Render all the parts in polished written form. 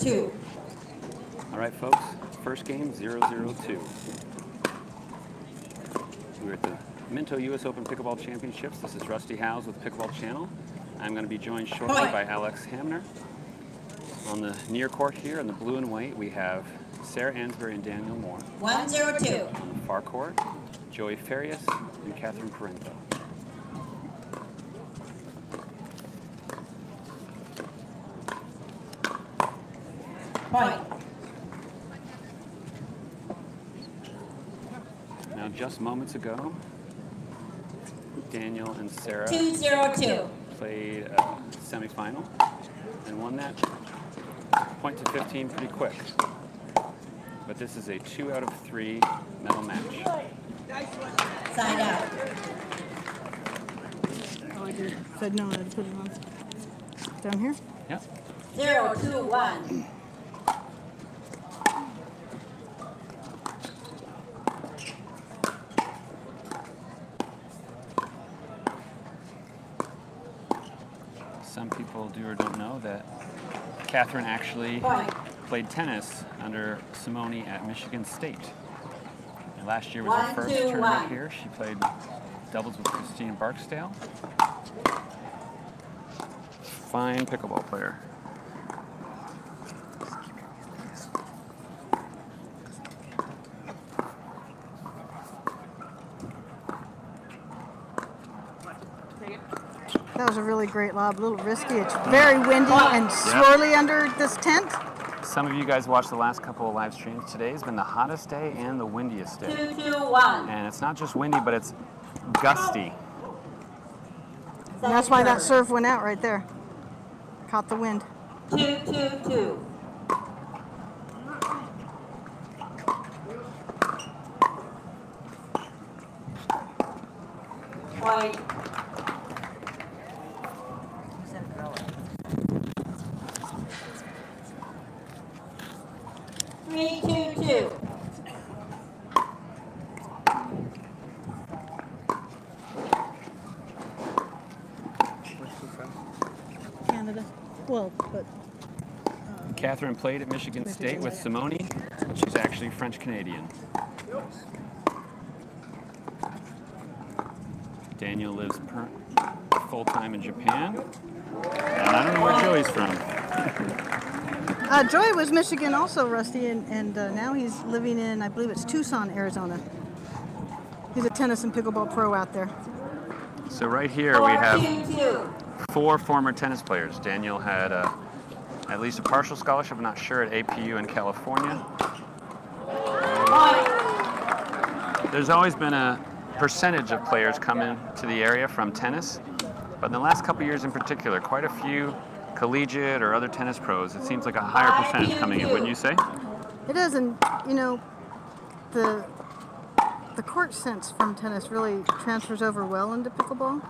2. All right, folks, first game, 0-0-2. We're at the Minto U.S. Open Pickleball Championships. This is Rusty Howes with Pickleball Channel. I'm going to be joined shortly by Alex Hamner. On the near court here in the blue and white, we have Sarah Ansboury and Daniel Moore. 1-0-2. On the far court, Joey Farias and Catherine Parenteau. Point. Now, just moments ago, Daniel and Sarah 2-0-2. played a semifinal and won that point to 15 pretty quick. But this is a 2 out of 3 medal match. Side out. Oh, I did. Said no, I had to put it on. Down here? Yep. 0-2-1. Some people do or don't know that Catherine actually played tennis under Simone at Michigan State. And last year was her first tournament here. She played doubles with Christine Barksdale. Fine pickleball player. That was a really great lob, a little risky. It's very windy and swirly under this tent. Some of you guys watched the last couple of live streams. Today has been the hottest day and the windiest day. 2-2-1. And it's not just windy, but it's gusty. And that's why that serve went out right there. Caught the wind. 2-2-2. Point. 3-2-2. Canada. Well, but... Catherine played at Michigan State with Simone. She's actually French-Canadian. Daniel lives full-time in Japan. And I don't know where Joey's from. Joey was Michigan also, Rusty, and now he's living in, I believe it's Tucson, Arizona. He's a tennis and pickleball pro out there. So right here we have 4 former tennis players. Daniel had at least a partial scholarship, I'm not sure, at APU in California. There's always been a percentage of players coming to the area from tennis, but in the last couple years in particular, quite a few collegiate or other tennis pros, it seems like a higher percentage coming in, wouldn't you say? It is, and you know, the court sense from tennis really transfers over well into pickleball.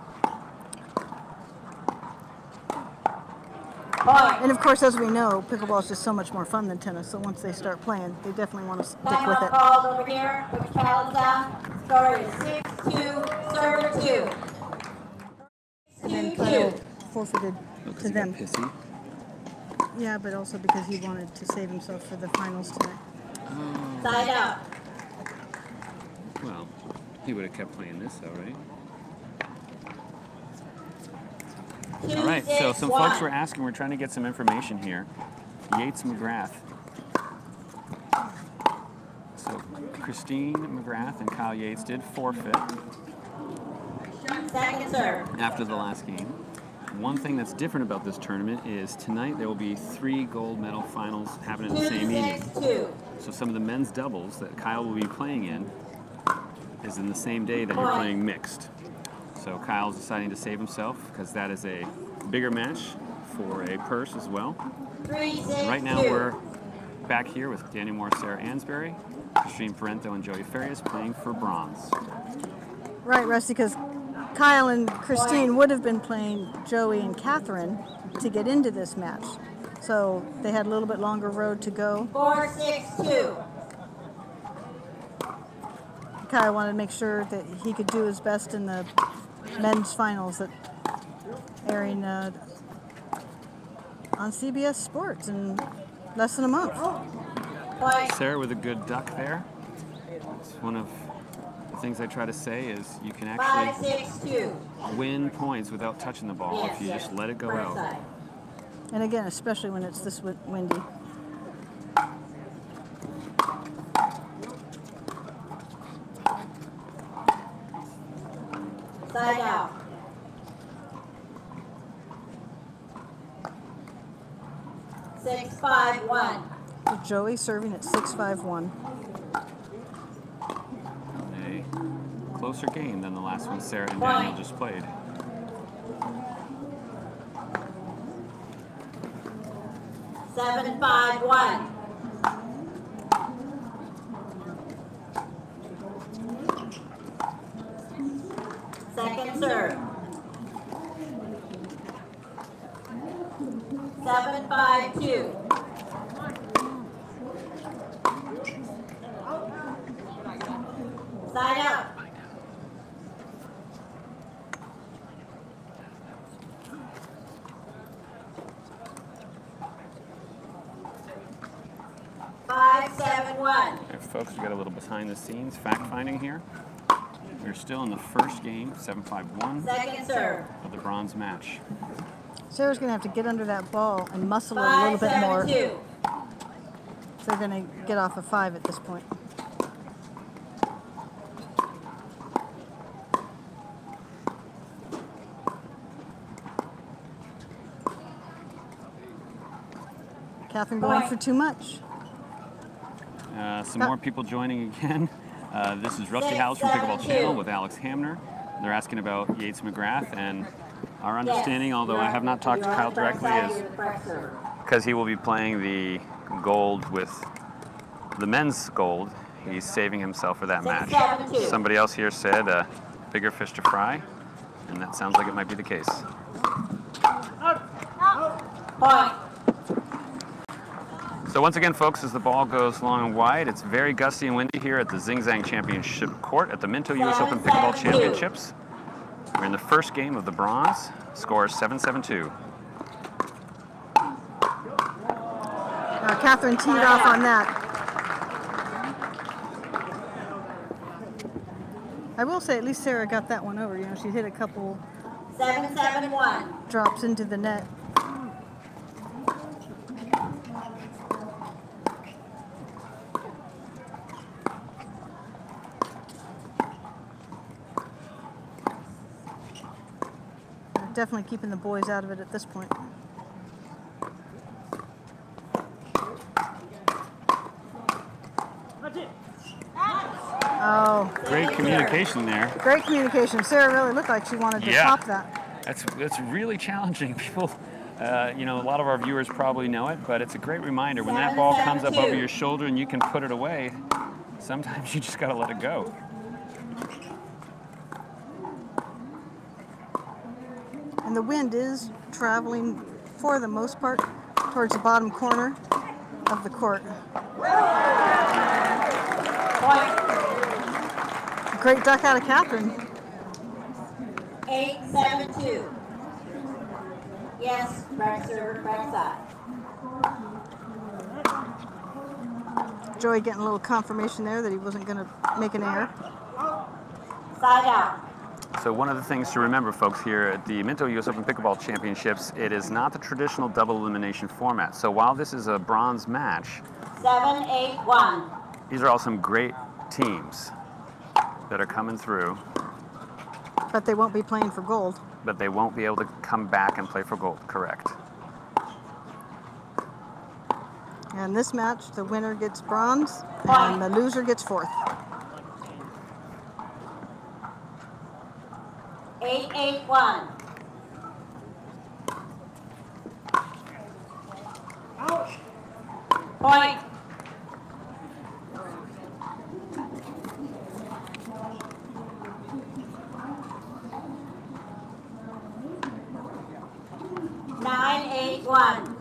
And of course, as we know, pickleball is just so much more fun than tennis, so once they start playing, they definitely want to stick with it. Called over here, which counts down. Score is 6-2, server 2. And then kind of forfeited to them. Pissy. Yeah, but also because he wanted to save himself for the finals tonight. Oh. Side out. Well, he would have kept playing this though, right? All right, so some folks were asking, we're trying to get some information here. Yates McGrath. So Christine McGrath and Kyle Yates did forfeit Second serve. after the last game. One thing that's different about this tournament is tonight there will be 3 gold medal finals happening in the same evening. 2-6-2. So some of the men's doubles that Kyle will be playing in is in the same day that you're playing mixed. So Kyle's deciding to save himself because that is a bigger match for a purse as well. 3-6-2. And right now we're back here with Daniel Moore, Sarah Ansboury, Catherine Parenteau, and Joey Farias playing for bronze. Right, Rusty, because Kyle and Christine would have been playing Joey and Catherine to get into this match. So they had a little bit longer road to go. 4-6-2. Kyle wanted to make sure that he could do his best in the men's finals that airing on CBS Sports, and Less than a month. Point. Sarah with a good duck there. It's one of the things I try to say is you can actually 5-6-2. win points without touching the ball if you just let it go Front out. side. And again, especially when it's this windy. Side out. 6-5-1. So Joey serving at 6-5-1. A closer game than the last one Sarah and Daniel just played. Seven, 5-1. Second serve. 7-5-2. Side out. 5-7-1. Okay, folks, we got a little behind the scenes fact finding here. We're still in the first game, 7-5-1 Second serve. of the bronze match. Sarah's going to have to get under that ball and muscle it a little bit more. 5-7-2. So they're going to get off a 5 at this point. Catherine going for too much. Some more people joining again. This is Rusty House from Pickleball Channel with Alex Hamner. They're asking about Yates McGrath, and our understanding, although I have not talked to Kyle directly, is because he will be playing the gold with the men's gold, he's saving himself for that match. 6-7-2. Somebody else here said bigger fish to fry, and that sounds like it might be the case. Point. So once again, folks, as the ball goes long and wide, it's very gusty and windy here at the Zing Zang Championship Court at the Minto US Open Pickleball Championships. We're in the first game of the bronze. Score is 7-7-2. Now Catherine teed off on that. I will say at least Sarah got that one over. You know, she hit a couple 7-7-1. drops into the net. Definitely keeping the boys out of it at this point. Oh, Great communication there. great communication. Sarah really looked like she wanted to top that. That's really challenging. People, you know, a lot of our viewers probably know it, but it's a great reminder. When that ball comes up over your shoulder and you can put it away, sometimes you just got to let it go. And the wind is traveling, for the most part, towards the bottom corner of the court. Great duck out of Catherine. 8-7-2. Yes, back server, back side. Joey getting a little confirmation there that he wasn't going to make an error. Side out. So one of the things to remember, folks, here at the Minto US Open Pickleball Championships, it is not the traditional double elimination format. So while this is a bronze match, 7-8-1. these are all some great teams that are coming through, But they won't be playing for gold. but they won't be able to come back and play for gold, correct? And this match, the winner gets bronze, and the loser gets fourth. 8-8-1. Point. Nine, 8-1.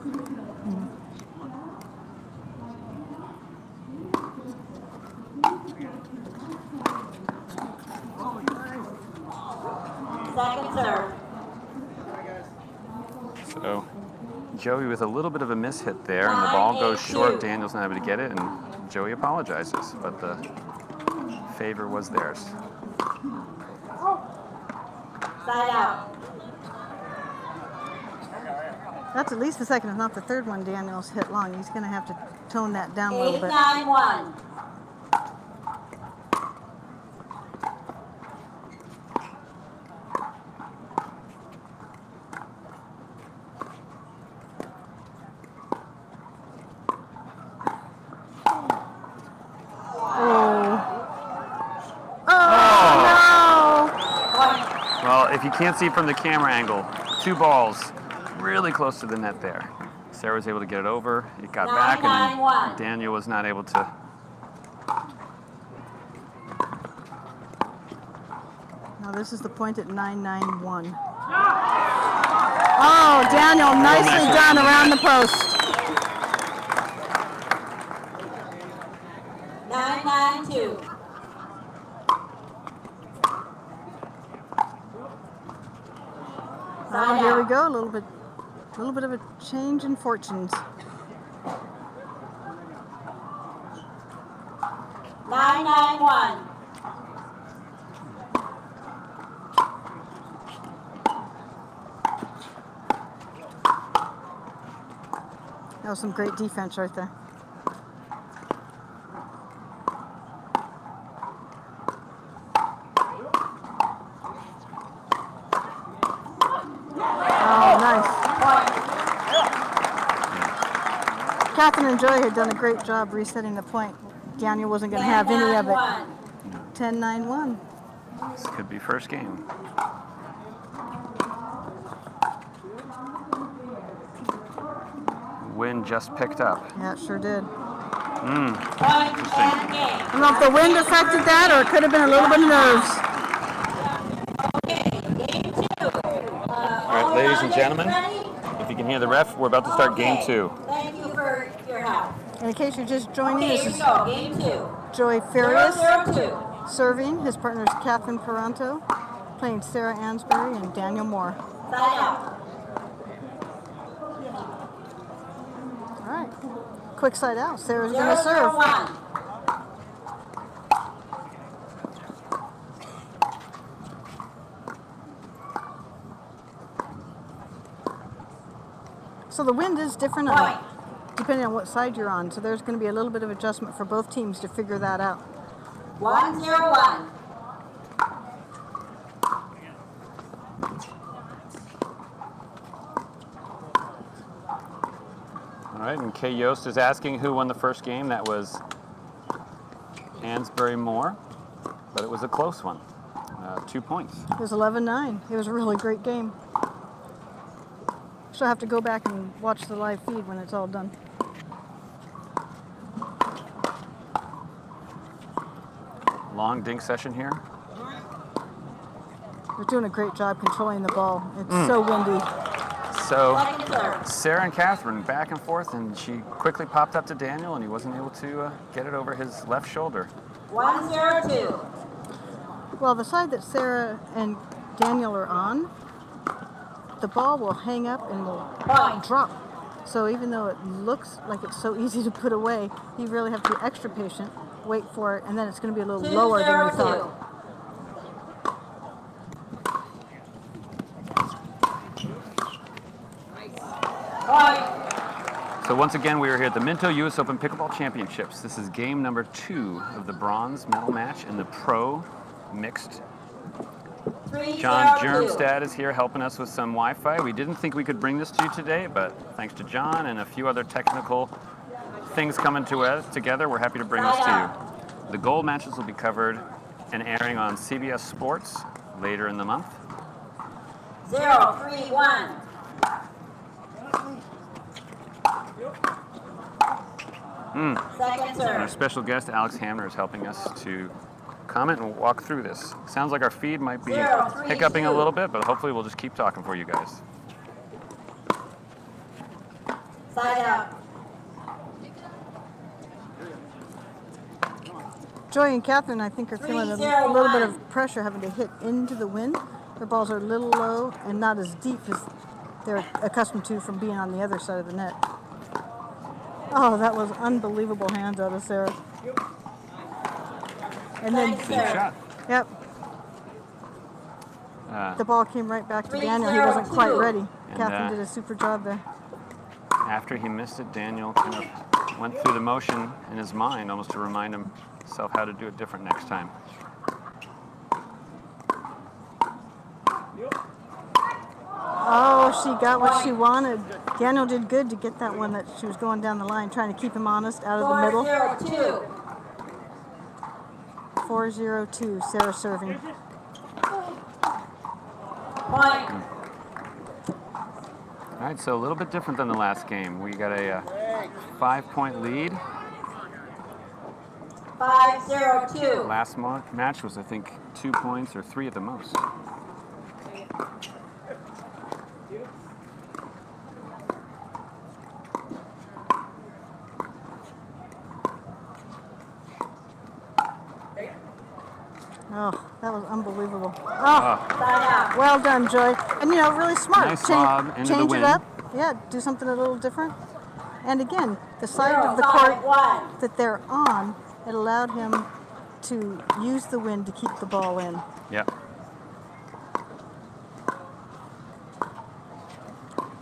Second serve. So Joey with a little bit of a mishit there, and the ball goes short. Daniel's not able to get it, and Joey apologizes, but the favor was theirs. Side out. That's at least the second, if not the third one Daniel's hit long. He's going to have to tone that down a little bit. 8-9-1. If you can't see from the camera angle, 2 balls really close to the net there. Sarah was able to get it over. It got back, and then Daniel was not able to. Now this is the point at 9-9-1. Oh, Daniel, nicely done around the post. 9-9-2. Oh, here we go. A little bit of a change in fortunes. 9-9-1. That was some great defense right there. Catherine and Joy had done a great job resetting the point. Daniel wasn't going to have any of it. 10-9-1. This could be first game. Wind just picked up. Yeah, it sure did. Interesting. I don't know if the wind affected that or it could have been a little bit of nerves. All right, ladies and gentlemen, if you can hear the ref, we're about to start game 2. Thank you for your help. In case you're just joining, Okay, this here is we go. Game 2. Joy Farias 0-0-2. serving. His partner is Catherine Parenteau, playing Sarah Ansboury and Daniel Moore. Side out. All right, quick side out. Sarah's going to serve. 0-0-1. So the wind is different on it, depending on what side you're on. So there's going to be a little bit of adjustment for both teams to figure that out. 1-0-1. All right, and Kay Yost is asking who won the first game. That was Ansboury Moore, but it was a close one. 2 points. It was 11-9. It was a really great game. So I have to go back and watch the live feed when it's all done. Long dink session here. They're doing a great job controlling the ball. It's so windy. So Sarah and Catherine back and forth, and she quickly popped up to Daniel, and he wasn't able to get it over his left shoulder. 1-0-2. Well, the side that Sarah and Daniel are on, the ball will hang up and will drop. So even though it looks like it's so easy to put away, you really have to be extra patient, wait for it, and then it's going to be a little lower than we thought. So once again, we are here at the Minto U.S. Open Pickleball Championships. This is game number 2 of the bronze medal match in the pro mixed. John Germstad is here helping us with some Wi-Fi. We didn't think we could bring this to you today, but thanks to John and a few other technical things coming together, we're happy to bring this to you. The gold matches will be covered and airing on CBS Sports later in the month. 0-3-1. Second serve. And our special guest, Alex Hamner, is helping us to comment and walk through this. Sounds like our feed might be hiccuping a little bit, but hopefully we'll just keep talking for you guys. Side out. Joy and Catherine, I think, are feeling a little bit of pressure having to hit into the wind. Their balls are a little low and not as deep as they're accustomed to from being on the other side of the net. Oh, that was unbelievable hands out of Sarah. And then, Deep shot. yep, the ball came right back to Daniel. He wasn't quite ready. Catherine did a super job there. After he missed it, Daniel kind of went through the motion in his mind, almost to remind himself how to do it different next time. Oh, she got what she wanted. Daniel did good to get that one that she was going down the line, trying to keep him honest out of the middle. 4-0-2, Sarah serving. All right, so a little bit different than the last game. We got a 5-point lead. 5-0-2. Last match was, I think, 2 points or 3 at the most. Oh, that was unbelievable. Oh, well done, Joy. And, you know, really smart. Nice lob into the change wind. it up. Yeah, do something a little different. And again, the side of the court that they're on, it allowed him to use the wind to keep the ball in. Yeah.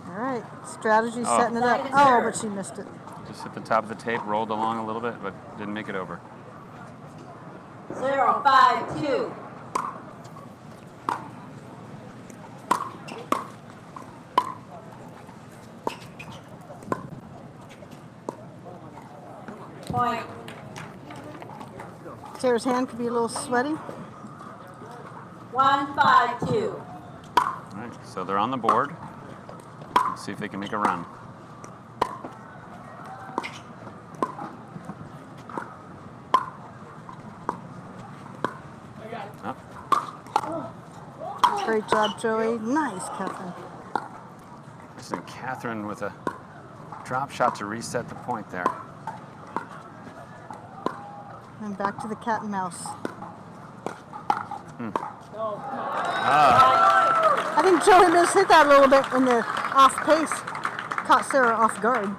All right, strategy setting it up. Oh, but she missed it. Just hit the top of the tape, rolled along a little bit, but didn't make it over. 0-5-2. Point. Sarah's hand could be a little sweaty. 1-5-2. All right, so they're on the board. Let's see if they can make a run. Great job, Joey. Nice, Catherine. And Catherine with a drop shot to reset the point there. And back to the cat and mouse. I think Joey just hit that a little bit in the off pace. Caught Sarah off guard.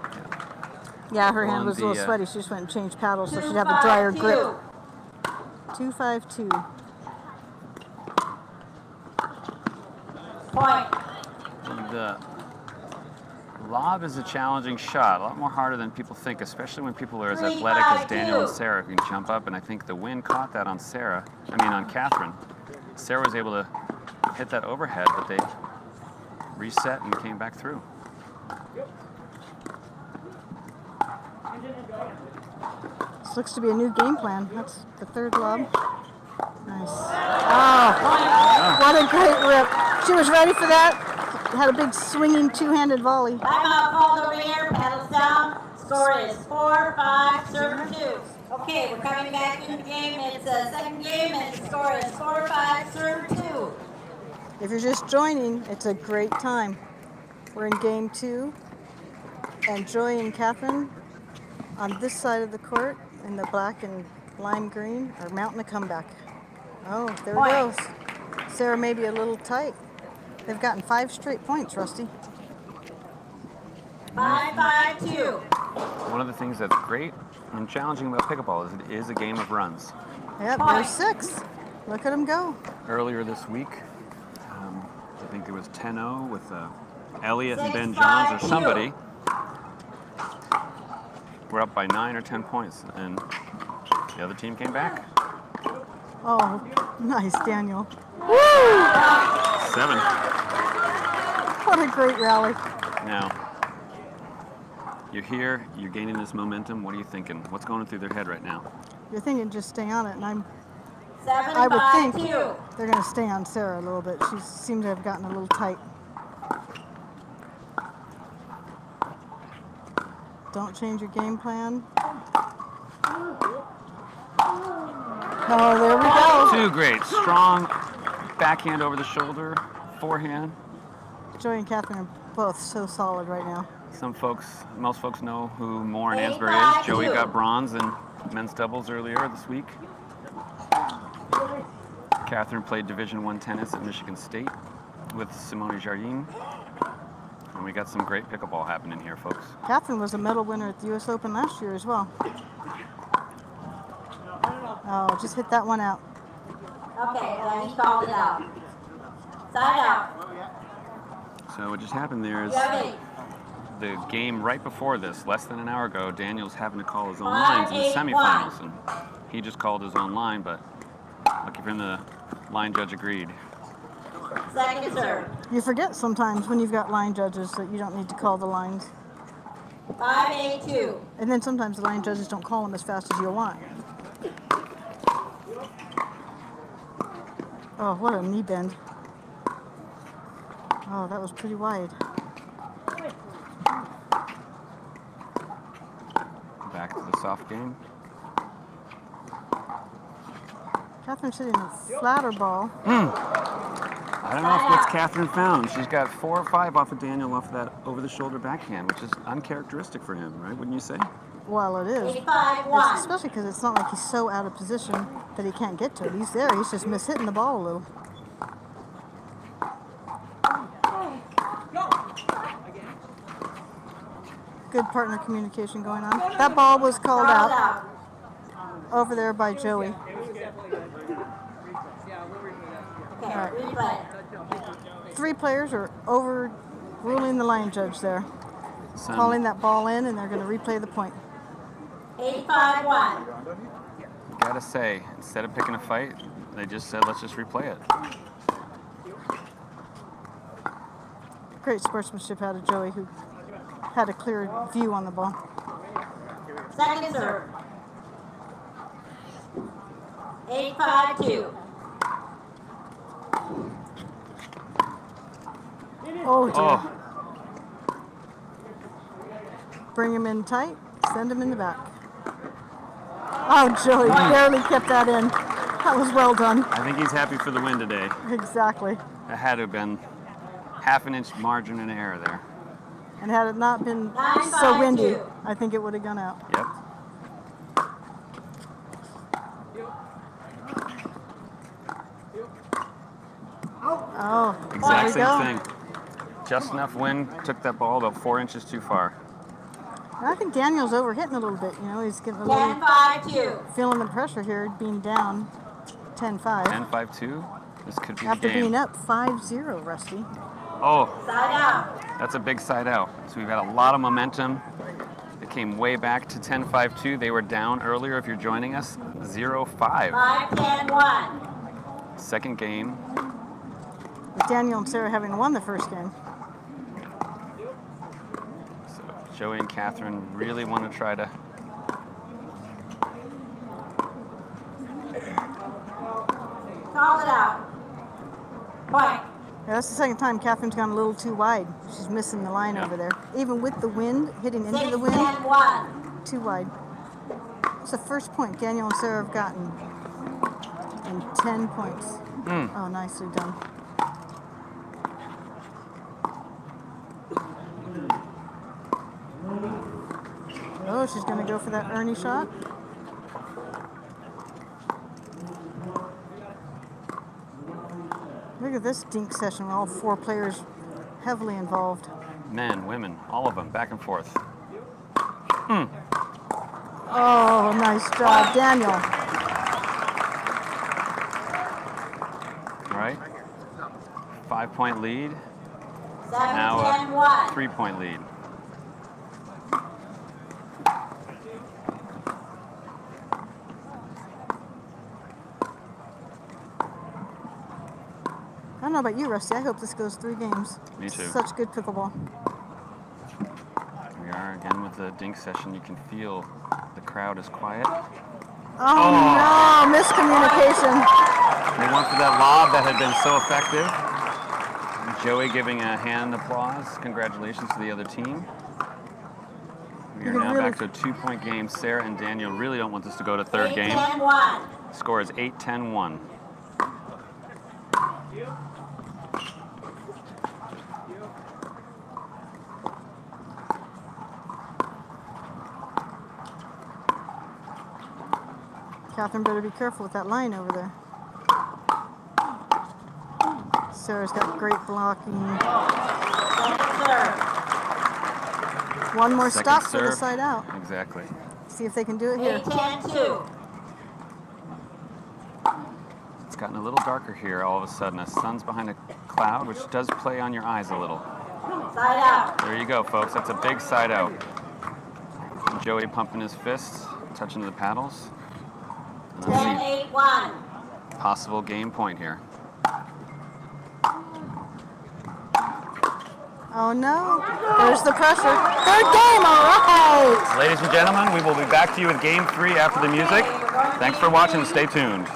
Yeah, her hand was a little sweaty. She just went and changed paddles so she'd have a drier grip. 2-5-2. Point. The lob is a challenging shot, a lot more harder than people think, especially when people are as athletic as Daniel and Sarah who can jump up, and I think the wind caught that on on Catherine. Sarah was able to hit that overhead, but they reset and came back through. This looks to be a new game plan. That's the third lob. Nice. Oh, what a great rip. She was ready for that. Had a big swinging two-handed volley. Timeout called over here. Paddles down. Score is 4-5, serve 2. Okay, we're coming back in the game. It's a second game, and the score is 4-5, serve 2. If you're just joining, it's a great time. We're in game 2, and Joy and Catherine on this side of the court in the black and lime green are mounting a comeback. Oh, there it goes. Sarah may be a little tight. They've gotten 5 straight points, Rusty. 5-5-2. One of the things that's great and challenging about pickleball is it is a game of runs. Yep, there's 6. Look at them go. Earlier this week, I think it was 10-0 with Elliott and Ben Johns or somebody. We're up by 9 or 10 points, and the other team came back. Oh, nice, Daniel. Woo! 7. What a great rally. Now, you're here, you're gaining this momentum. What are you thinking? What's going through their head right now? You're thinking just stay on it, and I 7-5-2. would think they're going to stay on Sarah a little bit. She seemed to have gotten a little tight. Don't change your game plan. Oh, there we go. 2 great. Strong backhand over the shoulder, forehand. Joy and Catherine are both so solid right now. Most folks know who Moore and Ansboury is. Joey got bronze in men's doubles earlier this week. Catherine played Division I tennis at Michigan State with Simone Jardine. And we got some great pickleball happening here, folks. Catherine was a medal winner at the U.S. Open last year as well. Oh, just hit that one out. Okay, then he called it out. Side out. So what just happened there is the game right before this, less than an hour ago, Daniel's having to call his own lines in the semifinals. And he just called his own line, but lucky for him, the line judge agreed. Second serve. You forget sometimes when you've got line judges that you don't need to call the lines. 5-8-2. And then sometimes the line judges don't call them as fast as you want. Oh, what a knee bend. Oh, that was pretty wide. Back to the soft game. Catherine's hitting a flatter ball. I don't know if that's Catherine found. She's got 4 or 5 off of Daniel off of that over-the-shoulder backhand, which is uncharacteristic for him, right? Wouldn't you say? Well, it is. 8-5-1. Especially because it's not like he's so out of position that he can't get to it. He's there. He's just mishitting the ball a little. Good partner communication going on. That ball was called out over there by Joey. Okay, Right. replay. 3 players are overruling the line judge there. Calling that ball in, and they're going to replay the point. 8-5-1. Gotta say, instead of picking a fight, they just said, let's just replay it. Great sportsmanship out of Joey, who had a clear view on the ball. Second serve. 8-5-2. Oh, dear. Oh, Bring him in tight, send him in the back. Oh, Joey barely kept that in. That was well done. I think he's happy for the win today. Exactly. That had to have been half an inch margin in error there. And had it not been 9-5-2. so windy, I think it would have gone out. Yep. Oh, Exact there we same go. thing. Just enough wind, took that ball about 4 inches too far. And I think Daniel's overhitting a little bit. You know, he's getting a little 10-5-2. feeling the pressure here, being down 10-5. 10-5-2. This could be the After game. being up 5-0, Rusty. Oh, Side out. that's a big side out. So we've got a lot of momentum. It came way back to 10-5-2. They were down earlier, if you're joining us, 0-5. 5-10-1. Second game. With Daniel and Sarah having won the first game. So Joey and Catherine really want to try to Call it out. Point. Yeah, that's the second time Catherine's gone a little too wide. She's missing the line Yeah. over there. Even with the wind, hitting into the wind, 6-10-1. too wide. It's the first point Daniel and Sarah have gotten in 10 points. Oh, nicely done. Oh, she's going to go for that Ernie shot. Look at this dink session with all 4 players heavily involved. men, women, all of them, back and forth. Oh, nice job, Daniel. All right. 5-point lead. 7-10-1. Now a 3-point lead. I don't know about you, Rusty. I hope this goes 3 games. Me too. Such good pickleball. We are again with the dink session. You can feel the crowd is quiet. Oh, no, miscommunication. They went for that lob that had been so effective. Joey giving a hand applause. Congratulations to the other team. We are now back to a 2-point game. Sarah and Daniel really don't want this to go to third game. 8-10-1. Score is 8-10-1. Catherine better be careful with that line over there. Sarah's got great blocking. Second serve. One more Second stop for the serve. side out. Exactly. See if they can do it here. 8-10-2. It's gotten a little darker here all of a sudden. The sun's behind a cloud, which does play on your eyes a little. Side out. There you go, folks. That's a big side out. Joey pumping his fists, touching the paddles. And let's see. 10-8-1. Possible game point here. Oh no, there's the pressure. Third game, all right. Ladies and gentlemen, we will be back to you with game 3 after the music. Thanks for watching. Stay tuned.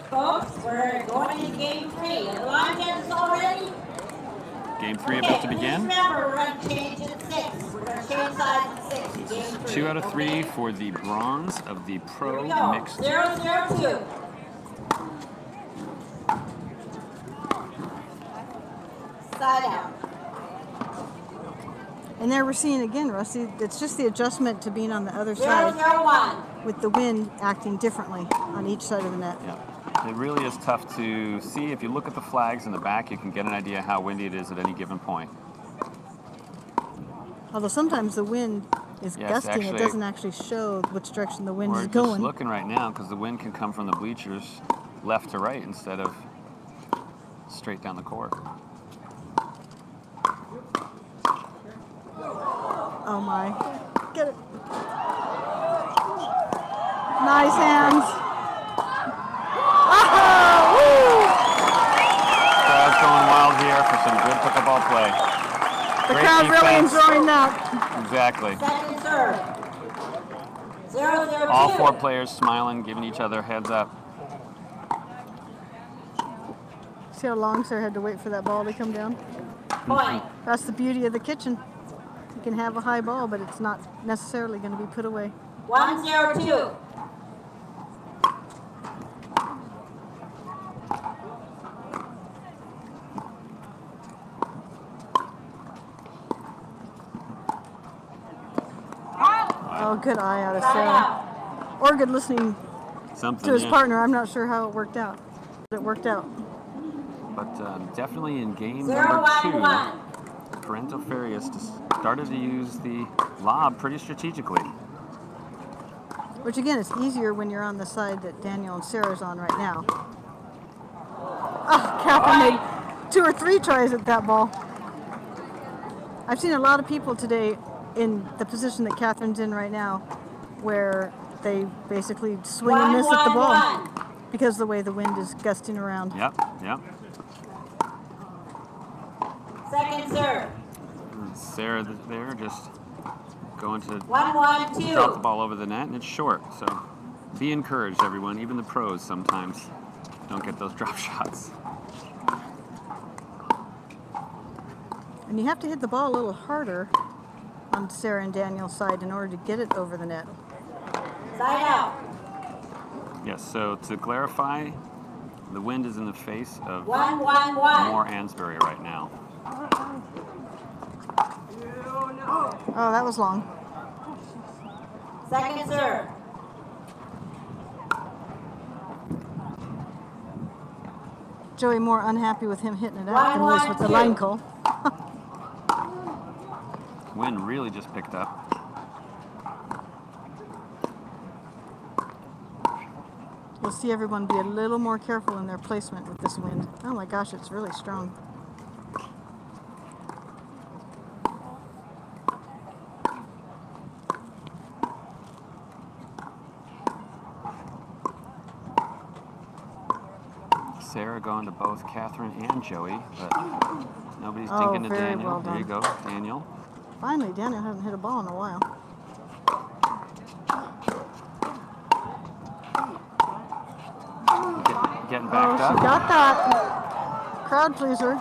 Folks, we're going into game 3. Are the line judges all ready? Game 3 about to begin. Remember, we're going to change at 6. We're going to change sides at 6 in game 3. 2 out of 3 for the bronze of the pro Here we go. mixed. 0-0-2. Side out. And there we're seeing again, Rusty, it's just the adjustment to being on the other side 0-0-1. with the wind acting differently on each side of the net. Yeah. It really is tough to see. If you look at the flags in the back, you can get an idea how windy it is at any given point. Although sometimes the wind is Yes, gusting, actually, it doesn't actually show which direction the wind We're is just going. looking right now because the wind can come from the bleachers left to right instead of straight down the court. Oh my. Get it. Nice hands. Oh, woo! Crowd's going wild here for some good pickleball play. The Great crowd really defense. enjoying that. Exactly. Second serve. 0-0-2. All 4 players smiling, giving each other heads up. See how long Sarah had to wait for that ball to come down? Point. That's the beauty of the kitchen. You can have a high ball, but it's not necessarily going to be put away. 1-0-2. Oh, good eye out of Side Sarah. out. Or good listening Something, to his yeah. partner. I'm not sure how it worked out. But it worked out. But definitely in game 0-1-1. number 2, Parenteau Farias started to use the lob pretty strategically. Which again, it's easier when you're on the side that Daniel and Sarah's on right now. Oh, Catherine made 2 or 3 tries at that ball. I've seen a lot of people today in the position that Catherine's in right now, where they basically swing and miss at the ball 1-1-1. because of the way the wind is gusting around. Yep, yep. Second serve. And Sarah there just going to 1-1-2. drop the ball over the net, and it's short. So be encouraged, everyone. Even the pros sometimes don't get those drop shots. And you have to hit the ball a little harder on Sarah and Daniel's side in order to get it over the net. Side out. Yes, so to clarify, the wind is in the face of 1-1-1. more Ansboury right now. Oh, that was long. Second serve. Joey more unhappy with him hitting it out than he was with the 1-1-2. line call. Wind really just picked up. You'll see everyone be a little more careful in their placement with this wind. Oh my gosh, it's really strong. Sarah going to both Catherine and Joey, but nobody's Oh, dinking to very Daniel. well There you done. go, Daniel. Finally, Daniel hasn't hit a ball in a while. Getting Oh, backed she up. got that. Crowd pleaser.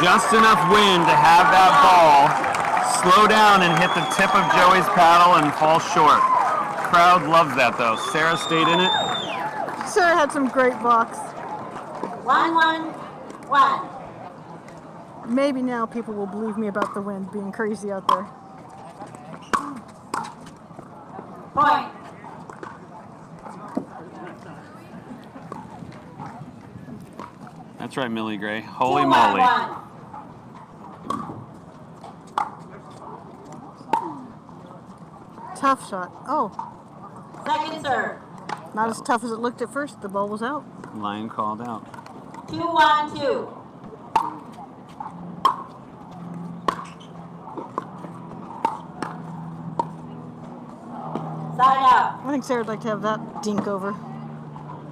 Just enough wind to have that ball slow down and hit the tip of Joey's paddle and fall short. Crowd loves that though. Sarah stayed in it. Sarah had some great blocks. 1-1-1. Maybe now people will believe me about the wind being crazy out there. Point. That's right, Millie Gray. Holy 2-1, moly. 1. Tough shot. Oh, Second serve. not as tough as it looked at first. The ball was out. Line called out. 2-1-2. Side out. I think Sarah'd like to have that dink over.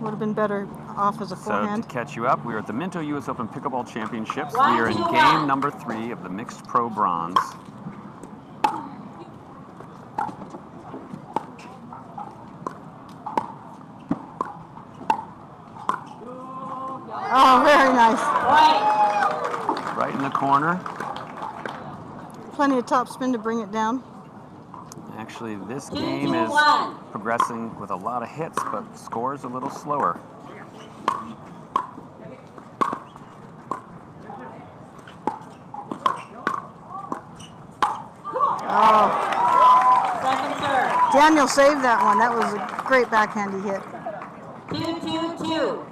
Would have been better off as a So forehand. to catch you up, we are at the Minto U.S. Open Pickleball Championships. We 1, are in 2, game 1. number 3 of the mixed pro bronze. Oh, very nice. Point. Right in the corner. Plenty of top spin to bring it down. Actually, this 2, game 2, is 1. progressing with a lot of hits, but scores a little slower. Oh, Second serve. Daniel saved that one. That was a great backhandy hit. 2-2-2.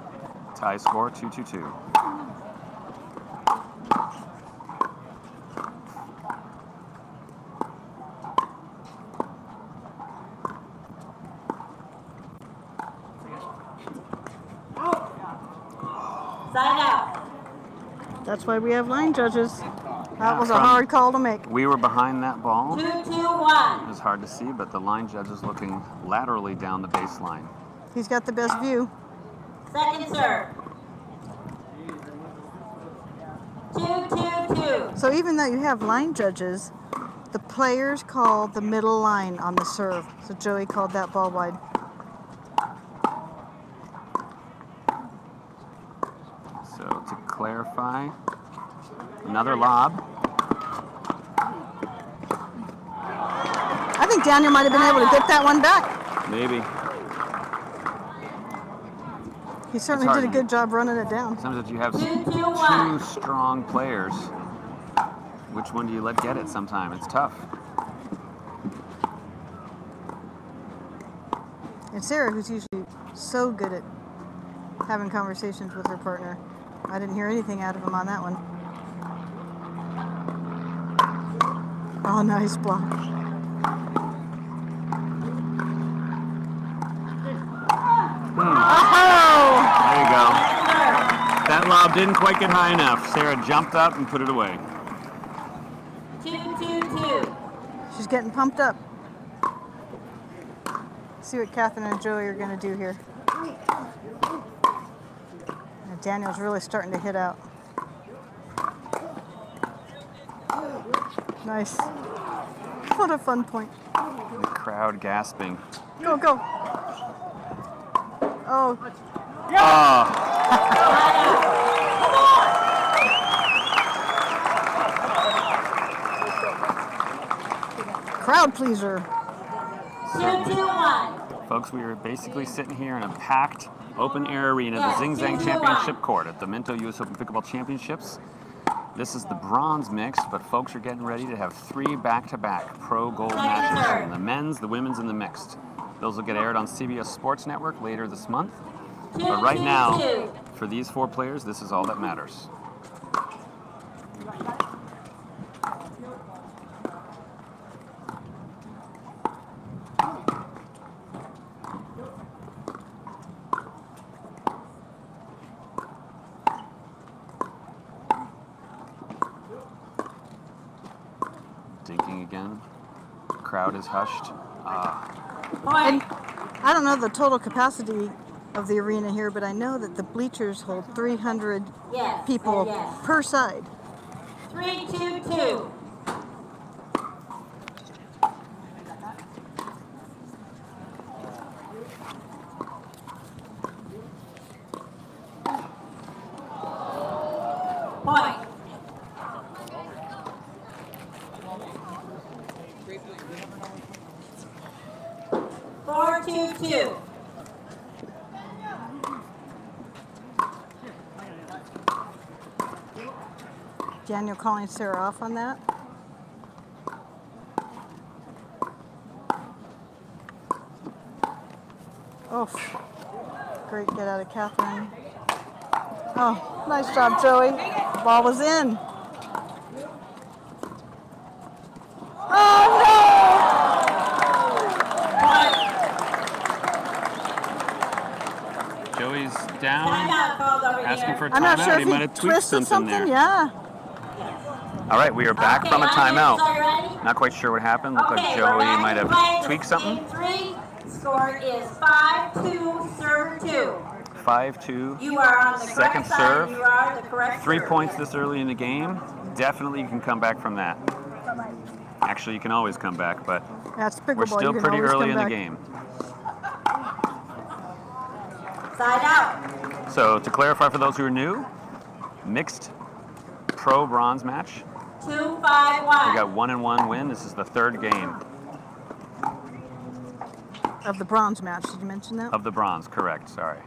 Tie score 2-2-2. Side out. That's why we have line judges. That was a From- hard call to make. We were behind that ball. 2-2-1. It was hard to see, but the line judge is looking laterally down the baseline. He's got the best view. Second serve. 2-2-2. So even though you have line judges, the players call the middle line on the serve. So Joey called that ball wide. So to clarify, another lob. I think Daniel might have been able to get that one back. Maybe. He certainly hard did a to- good job running it down. Sometimes you have 2-2-1. two strong players. Which one do you let get it sometime? It's tough. And Sarah, who's usually so good at having conversations with her partner, I didn't hear anything out of him on that one. Oh, nice block. Oh! There you go. That lob didn't quite get high enough. Sarah jumped up and put it away. 2-2-2. She's getting pumped up. See what Catherine and Joey are going to do here. And Daniel's really starting to hit out. Nice. What a fun point. The crowd gasping. Go, go. Oh, Oh, crowd pleaser. 2-2-1. folks, we are basically sitting here in a packed open air arena, the Yes, Zing Zang 2-2-1. Championship Court at the Minto U.S. Open Pickleball Championships. This is the bronze mix, but folks are getting ready to have 3 back-to-back pro gold matches in the men's, the women's, and the mixed. Those will get aired on CBS Sports Network later this month. But right now, 2-2-2. for these 4 players, this is all that matters. Dinking again. Crowd is hushed. And I don't know the total capacity of the arena here, but I know that the bleachers hold 300 Yes. people Yes. per side. 3-2-2. Point. Four, 2-2. Daniel calling Sarah off on that. Oh, great get out of Catherine. Oh, nice job, Joey. Ball was in. Oh, no! Joey's down, Timeout called over asking here. for a I'm not timeout. sure He if might he have tweaked twisted something something. there. Yeah. All right, we are back Okay, from a Onions, timeout. are you ready? Not quite sure what happened. Looked Okay, like we're Joey back might to have play. tweaked This is something. Game 3. Score is 5-2, serve 2. 5-2. You are on the Second correct side. serve. You are the correct 3 serve. points this early in the game. Definitely you can come back from that. Actually, you can always come back, but That's pickleball. we're still You can pretty always early come in the back. game. Side out. So to clarify for those who are new, mixed pro bronze match. 2-5-1. We got 1-1 win. This is the third game Of the bronze match. Did you mention that? of the bronze. Correct. Sorry.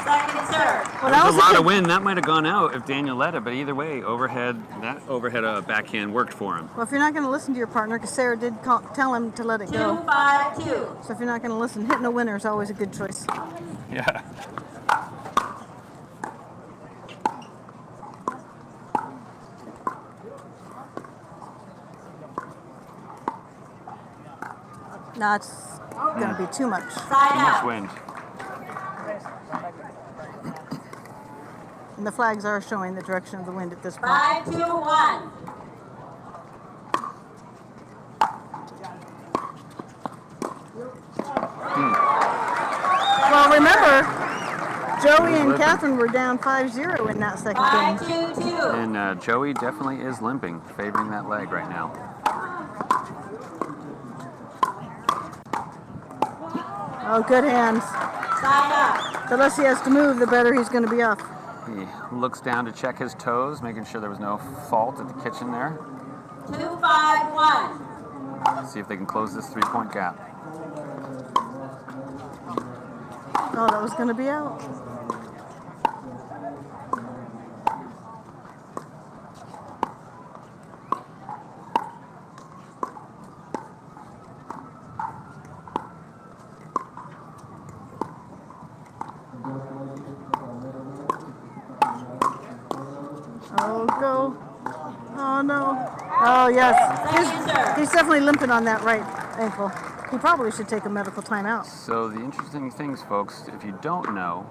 Second serve. Well, That was a lot good- of wind. That might have gone out if Daniel let it, but either way, that overhead backhand worked for him. Well, if you're not going to listen to your partner, because Sarah did tell him to let it go. 2-5-2. So if you're not going to listen, hitting a winner is always a good choice. Yeah. No, it's going to be too much. Side Too much out. wind. And the flags are showing the direction of the wind at this point. 5-2-1. Well, remember, Joey and Catherine were down 5-0 in that second game. 5-2-2. And Joey definitely is limping, favoring that leg right now. Oh, good hands. Side out. The less he has to move, the better he's going to be off. He looks down to check his toes, making sure there was no fault at the kitchen there. 2-5-1. See if they can close this 3-point gap. Oh, that was going to be out. Oh, go. Oh, no. Oh, yes. Second serve. He's definitely limping on that right ankle. He probably should take a medical timeout. So the interesting things, folks, if you don't know,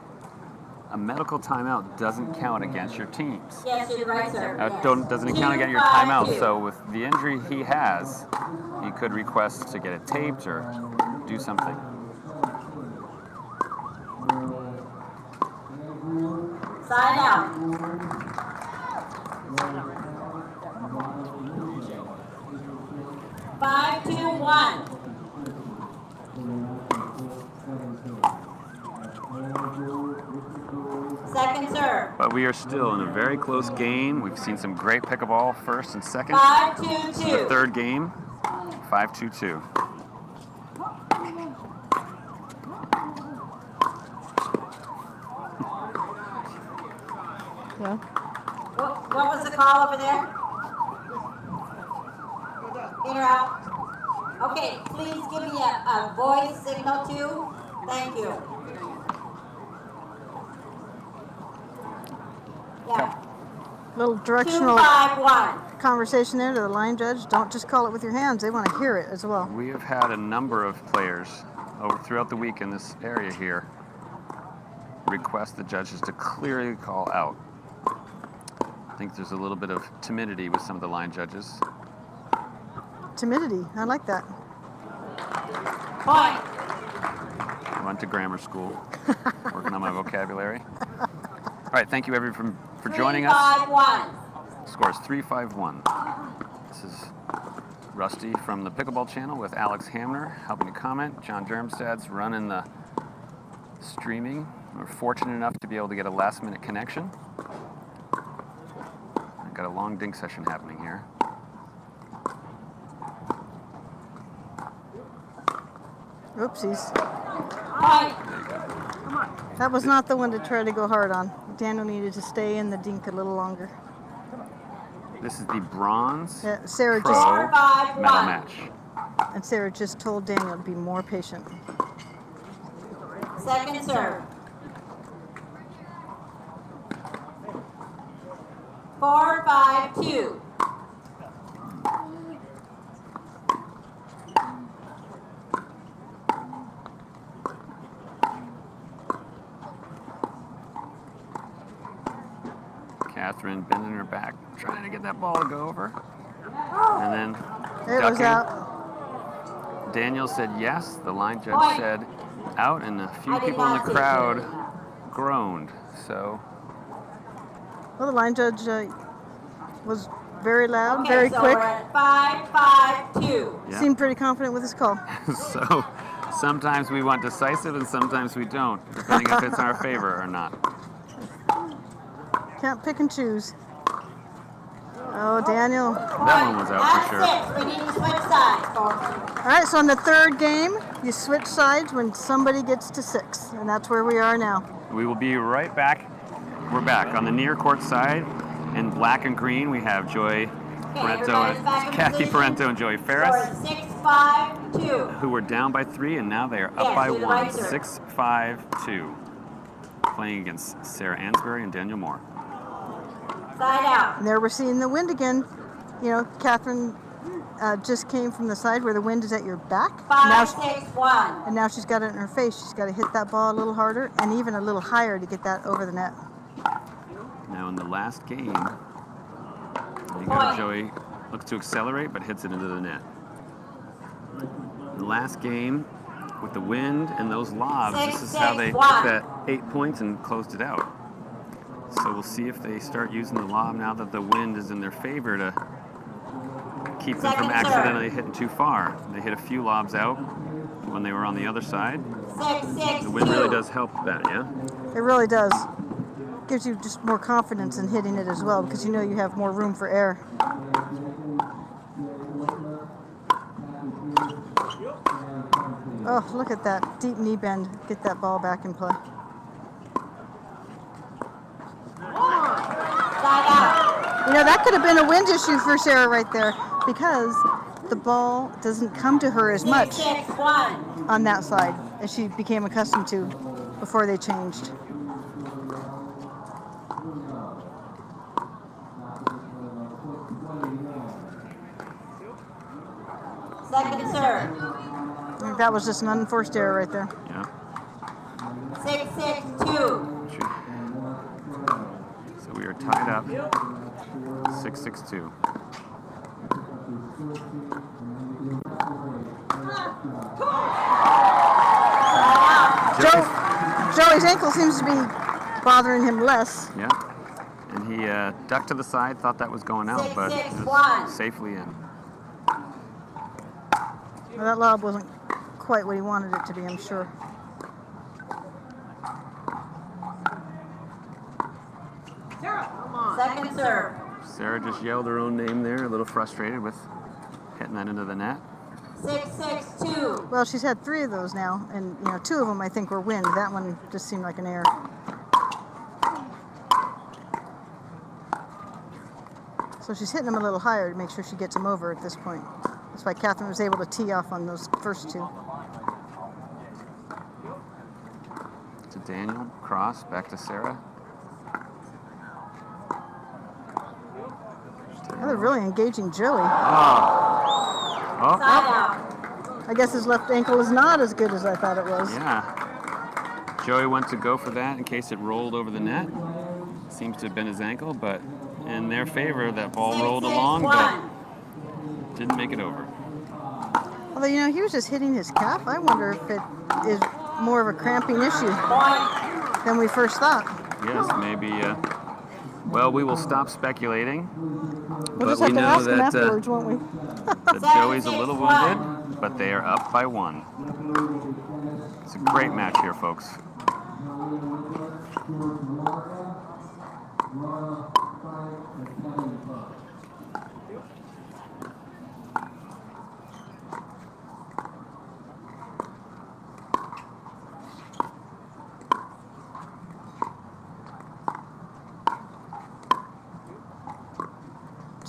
a medical timeout doesn't count against your teams. Yes, you're right, sir. Yes. Doesn't count against your 2-5-2. timeout. So with the injury he has, he could request to get it taped or do something. Side out. Five, 2-1. Second serve. But we are still in a very close game. We've seen some great pickleball first and second. 5-2-2. The third game, 5-2-2. Yeah. What was the call over there? In or out? Okay, please give me a voice signal too. Thank you. Yeah. Little directional 2-5-1. conversation there to the line judge. Don't just call it with your hands. They want to hear it as well. We have had a number of players throughout the week in this area here request the judges to clearly call out. I think there's a little bit of timidity with some of the line judges. Timidity. I like that. Point. Went to grammar school, working on my vocabulary. All right, thank you everyone for joining us. 3-5-1. Score is 3-5-1. This is Rusty from the Pickleball channel with Alex Hamner helping to comment. John Dermstad's running the streaming. We're fortunate enough to be able to get a last-minute connection. I've got a long dink session happening here. Oopsies. Point. There you go. That was not the one to try to go hard on. Daniel needed to stay in the dink a little longer. This is the bronze Sarah pro just medal match. And Sarah just told Daniel to be more patient. Second serve. 4-5-2. Catherine bending her back, trying to get that ball to go over. And then It was ducking. out. Daniel said yes. The line judge said out, and a few people in the crowd groaned. So. Well, the line judge was very loud, Okay, very so quick. we're at 5-5-2. Yeah. Seemed pretty confident with his call. So sometimes we want decisive and sometimes we don't, depending if it's in our favor or not. Can't pick and choose. Oh, Daniel. That one was out for sure. That's 6. We need to switch sides, folks. All right, so in the third game, you switch sides when somebody gets to 6, and that's where we are now. We will be right back. We're back on the near court side. In black and green, we have Joy Parenteau, Cathy Parenteau and Joy Farias, 6-5-2. who were down by 3, and now they are up by 1. 6-5-2. Playing against Sarah Ansboury and Daniel Moore. Side out. And there we're seeing the wind again. You know, Catherine just came from the side where the wind is at your back. 5-6-1. And now she's got it in her face. She's got to hit that ball a little harder and even a little higher to get that over the net. Now in the last game, you got Joey looks to accelerate but hits it into the net. In the last game, with the wind and those lobs, this is how they took that 8 points and closed it out. So we'll see if they start using the lob now that the wind is in their favor to keep them from accidentally hitting too far. They hit a few lobs out when they were on the other side. 6-6-2. The wind really does help that, yeah? It really does. Gives you just more confidence in hitting it as well because you know you have more room for air. Oh, look at that deep knee bend. Get that ball back in play. You know, that could have been a wind issue for Sarah right there because the ball doesn't come to her as much 6-6-1. on that side as she became accustomed to before they changed. Second serve. I think that was just an unforced error right there. Yeah. 6-6-2. So we are tied up. 6-6-2. Joey's ankle seems to be bothering him less. Yeah. And he ducked to the side, thought that was going out, but it 6-6-1. was safely in. Well, that lob wasn't quite what he wanted it to be, I'm sure. Second serve. Sarah just yelled her own name there, a little frustrated with hitting that into the net. 6-6-2. Well, she's had 3 of those now, and you know, 2 of them I think were wind. That one just seemed like an error. So she's hitting them a little higher to make sure she gets them over at this point. That's why Catherine was able to tee off on those first 2. To Daniel, cross, back to Sarah. They're really engaging Joey. Oh. Side out. I guess his left ankle is not as good as I thought it was. Yeah. Joey went to go for that in case it rolled over the net. Seems to have been his ankle, but in their favor, that ball rolled along, but didn't make it over. Although, you know, he was just hitting his calf. I wonder if it is more of a cramping issue than we first thought. Yes, maybe. Well, we will stop speculating. We'll just but have we to know ask him that, afterwards, won't we? that Joey's a little wounded, but they are up by 1. It's a great match here, folks.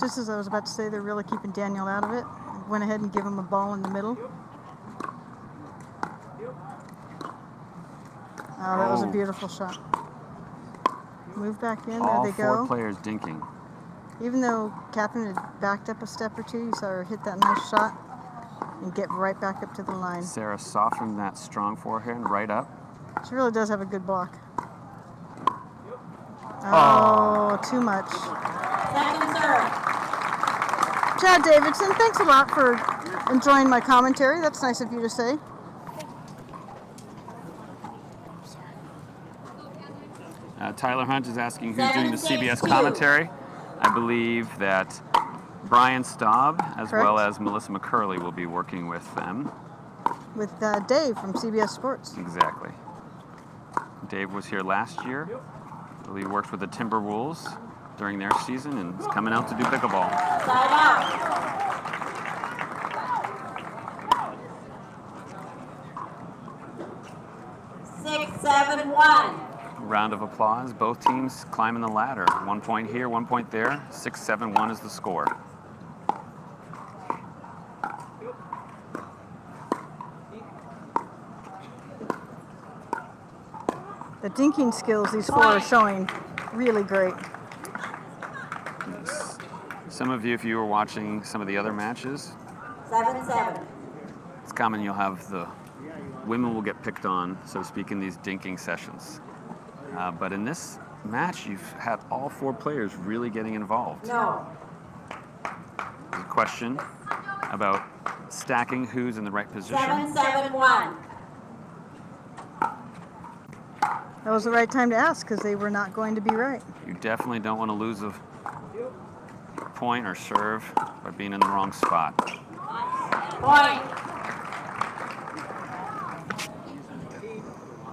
Just as I was about to say, they're really keeping Daniel out of it. Went ahead and give him a ball in the middle. Oh, that was a beautiful shot. Move back in. All there they go. 4 players dinking. Even though Catherine had backed up a step or two, you saw her hit that nice shot and get right back up to the line. Sarah softened that strong forehand right up. She really does have a good block. Oh, too much. Second serve. Chad Davidson, thanks a lot for enjoying my commentary. That's nice of you to say. Tyler Hunt is asking who's doing the CBS commentary. I believe that Brian Staub, as well as Melissa McCurley, will be working with them. With Dave from CBS Sports. Exactly. Dave was here last year. He worked with the Timberwolves during their season and is coming out to do pickleball. Side out. 6-7-1. Round of applause. Both teams climbing the ladder. 1 point here, 1 point there. 6-7-1 is the score. The dinking skills these 4 are showing, really great. Yes. Some of you, if you were watching some of the other matches, 7-7. it's common you'll have the women will get picked on, so to speak, in these dinking sessions. But in this match, you've had all 4 players really getting involved. No. There's a question about stacking who's in the right position. 7-7-1. That was the right time to ask because they were not going to be right. You definitely don't want to lose a point or serve by being in the wrong spot. Point.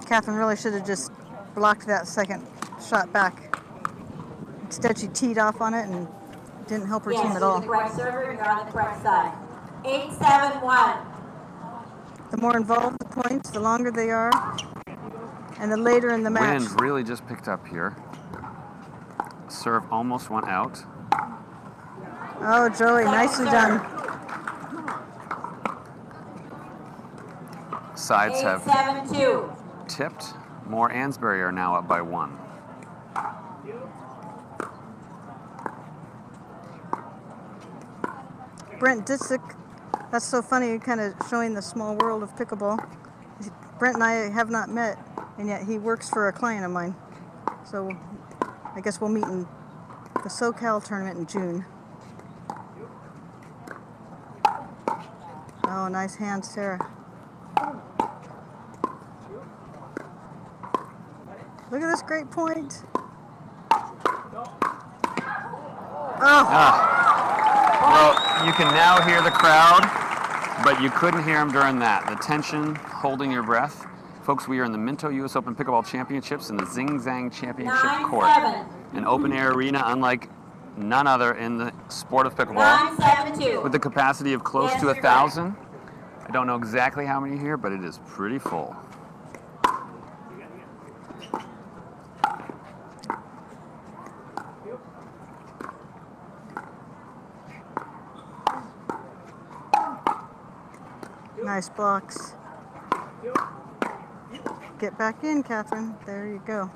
Catherine really should have just blocked that second shot back. Instead, she teed off on it and didn't help her team at all. Yes, you're the correct server, you're on the correct side. 8-7-1. The more involved the points, the longer they are, and the later in the match. Wind really just picked up here. Serve almost went out. Oh, Joey, nicely done. Sides have 8-7-2. tipped. Moore Ansboury are now up by 1. Brent Ditzik, that's so funny, kind of showing the small world of pickleball. Brent and I have not met, and yet he works for a client of mine. So I guess we'll meet in the SoCal tournament in June. Oh, nice hand, Sarah. Look at this great point. Oh. Well, you can now hear the crowd, but you couldn't hear them during that. The tension, holding your breath. Folks, we are in the Minto U.S. Open Pickleball Championships in the Zing Zang Championship Court. 9-7. An open-air arena unlike none other in the sport of pickleball. 9-7-2. With the capacity of close Yes, to you're 1,000. I don't know exactly how many here, but it is pretty full. Nice blocks. Get back in, Catherine. There you go.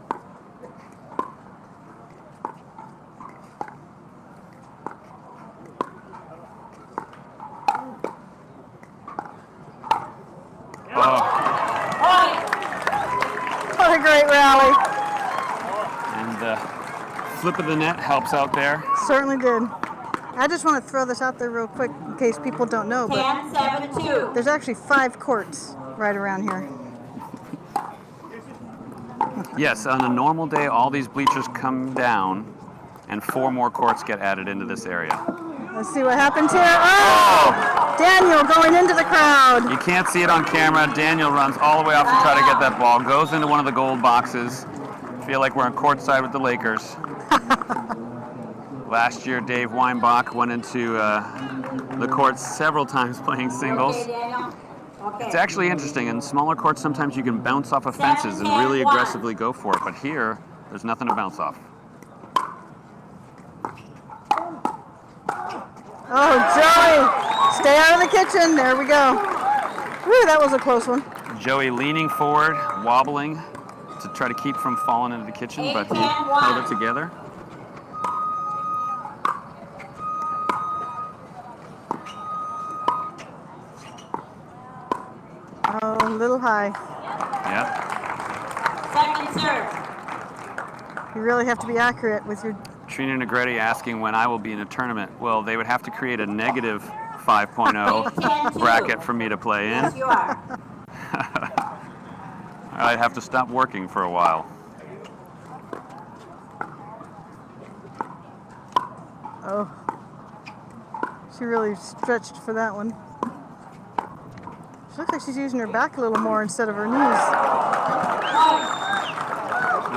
What a great rally. And the flip of the net helps out there. Certainly did. I just want to throw this out there real quick in case people don't know, but 10-7-2. there's actually 5 courts right around here. Yes, on a normal day, all these bleachers come down and 4 more courts get added into this area. Let's see what happens here. Oh! Daniel going into the crowd. You can't see it on camera. Daniel runs all the way off to try to get that ball, goes into one of the gold boxes. Feel like we're on courtside with the Lakers. Last year, Dave Weinbach went into the courts several times playing singles. Okay, Daniel. Okay. It's actually interesting. In smaller courts, sometimes you can bounce off of fences and really aggressively go for it. But here, there's nothing to bounce off. Oh, Joey, stay out of the kitchen. There we go. Whew, that was a close one. Joey leaning forward, wobbling to try to keep from falling into the kitchen, but he held it together. Oh, a little high. Yep. Second serve. You really have to be accurate with your... Trina Negretti asking when I will be in a tournament. Well, they would have to create a negative 5.0 bracket for me to play in. Yes, you are. I'd have to stop working for a while. Oh. She really stretched for that one. She looks like she's using her back a little more instead of her knees.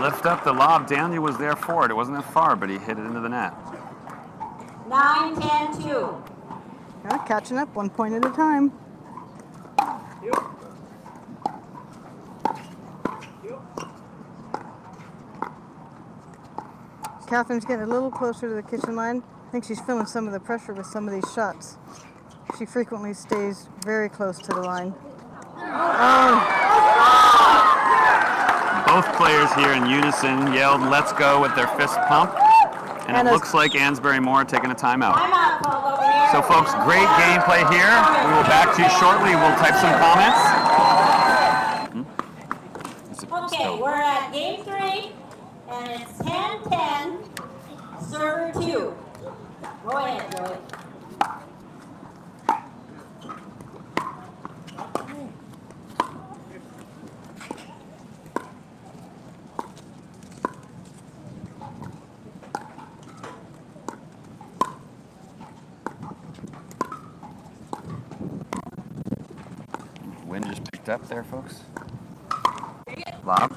Lift up the lob. Daniel was there for it. It wasn't that far, but he hit it into the net. 9-10-2. Yeah, catching up 1 point at a time. Catherine's getting a little closer to the kitchen line. I think she's feeling some of the pressure with some of these shots. She frequently stays very close to the line. Oh. Both players here in unison yelled, "Let's go," with their fist pump. And it looks like Ansboury Moore taking a timeout. So folks, great gameplay here. We will back to you shortly. We'll type some comments. Okay, we're at game 3, and it's 10-10, server 2. Go ahead, Joey. Wind just picked up there, folks. Lob. So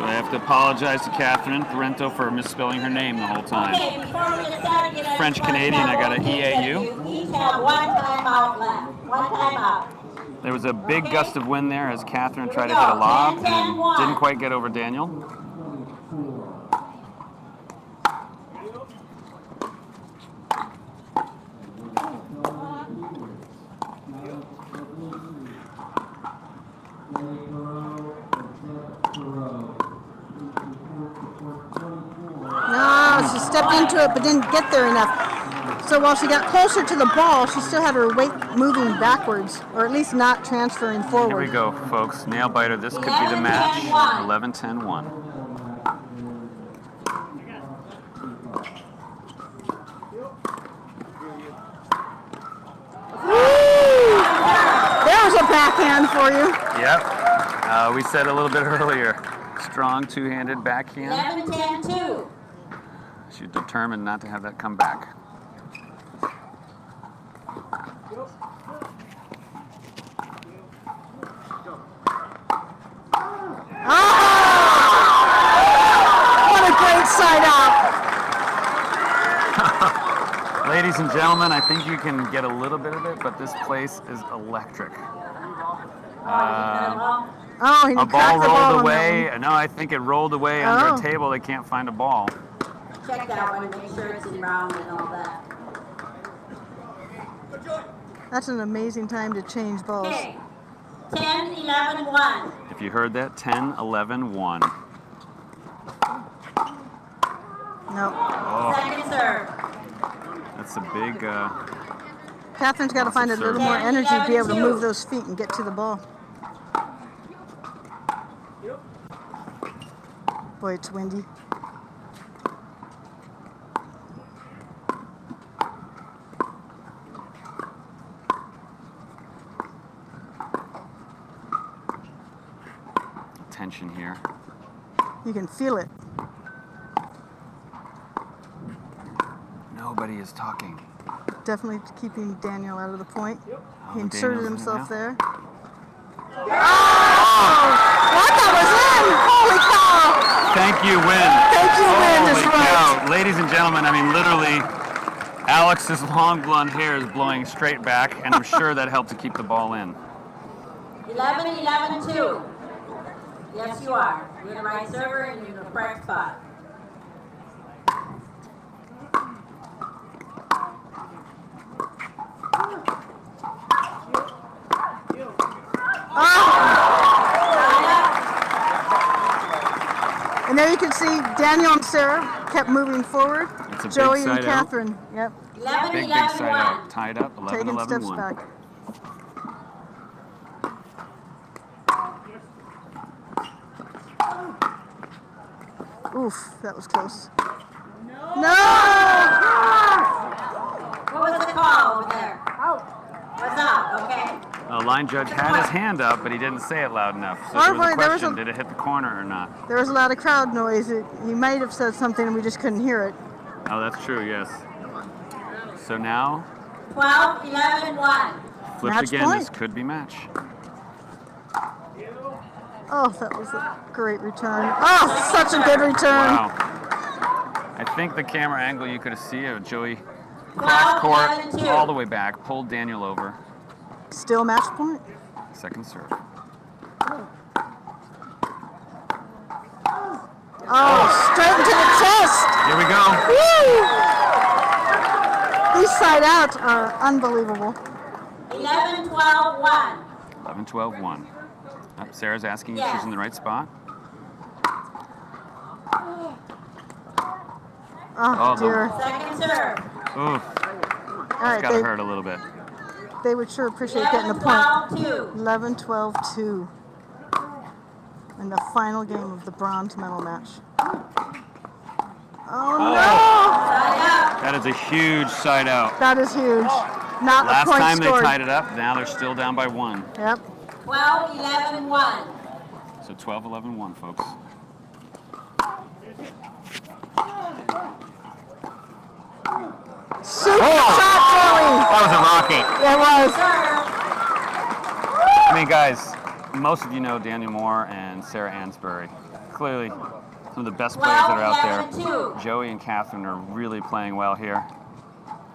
I have to apologize to Catherine Parenteau for misspelling her name the whole time. Okay, before we get started, French-Canadian, I got an EAU. We each have one timeout left. One timeout. There was a big gust of wind there as Catherine tried to hit a lob and didn't quite get over Daniel. No, she stepped into it but didn't get there enough. So while she got closer to the ball, she still had her weight moving backwards, or at least not transferring forward. Here we go, folks. Nail biter. This could be the match. 11-10-1. There's a backhand for you. Yep. We said a little bit earlier. Strong two-handed backhand. 11-10-2. She's determined not to have that come back. What a great side out. Ladies and gentlemen, I think you can get a little bit of it, but this place is electric. Oh, he a ball cracked the ball rolled away. No, I think it rolled away under a table. They can't find a ball. Check that one, make sure it's in round and all that. That's an amazing time to change balls. Okay. 10-11-1. If you heard that, 10-11-1. No. Oh, Second serve. that's a big... Catherine's got to find a little more energy to be able to move those feet and get to the ball. Boy, it's windy. tension here. You can feel it. Nobody is talking. Definitely keeping Daniel out of the point. Oh, He inserted Daniel's in himself now. there. Oh! What? That was in! Holy cow! Thank you, Win. Thank you, Win. Holy That's cow. right. Ladies and gentlemen, I mean, literally, Alex's long blonde hair is blowing straight back, and I'm sure that helped to keep the ball in. 11-11-2. Yes, you are. You're the right server and you're in the correct spot. there you can see Daniel and Sarah kept moving forward. It's a Joey big and side out. Catherine, yep, 11, Big 11, side 1. out. Tied up, 11, taking 11, steps 1. back. Oof, that was close. No! What was the call over there? Out. Was out, okay. The line judge had his hand up, but he didn't say it loud enough. So Oh, there was boy, a there was question, a- did it hit the corner or not? There was a lot of crowd noise. He might have said something and we just couldn't hear it. Oh, that's true, yes. So now, 12, 11, 1. flipped Match again, point. this could be match. Oh, that was a great return. Oh, such a good return. Wow. I think the camera angle you could have seen of Joey 12, cross 11, court 2. all the way back, pulled Daniel over. Still match point. Second serve. Oh, straight into the chest. Here we go. Woo! These side outs are unbelievable. 11, 12, 1. 11, 12, 1. Sarah's asking if she's in the right spot. Oh, dear. Second serve. Ooh, All it's right, got to hurt a little bit. they would sure appreciate getting 11, the point. 12, 2. 11, 12, 2. In the final game of the bronze medal match. Oh, Side out. That is a huge side out. no! That is huge. Not Last a point time scored. they tied it up, now they're still down by 1. Yep. 12, 11, 1. So 12, 11, 1, folks. Super shot, Joey. That was a rocket. It was. I mean, guys, most of you know Daniel Moore and Sarah Ansboury. Clearly, some of the best players that are out 12, there. 11, 2. Joey and Catherine are really playing well here.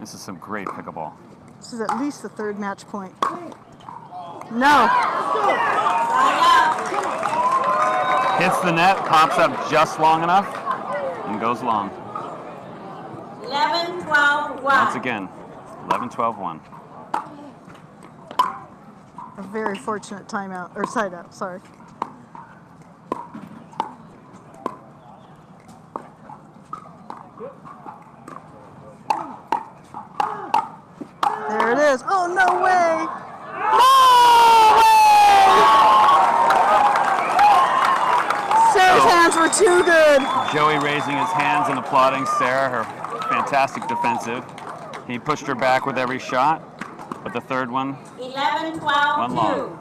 This is some great pickleball. This is at least the third match point. No. Side out. Hits the net, pops up just long enough, and goes long. 11, 12, 1. Once again, 11, 12, 1. A very fortunate timeout, or side out, sorry. There it is. Oh, no way! No way! Sarah's hands were too good. Joey raising his hands and applauding Sarah, her fantastic defensive. He pushed her back with every shot, but the third one, 11, 12, One 2. long.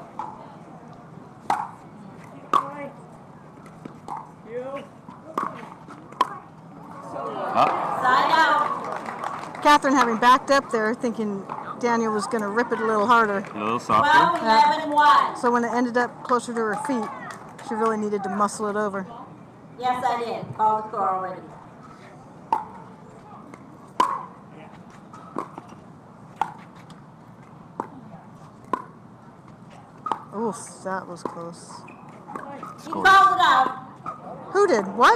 Side out. Catherine having backed up there, thinking Daniel was going to rip it a little harder. a little softer. 12, 11, 1. So when it ended up closer to her feet, she really needed to muscle it over. Yes, I did. Call the score already. Oof, that was close. He called it out. Who did? What?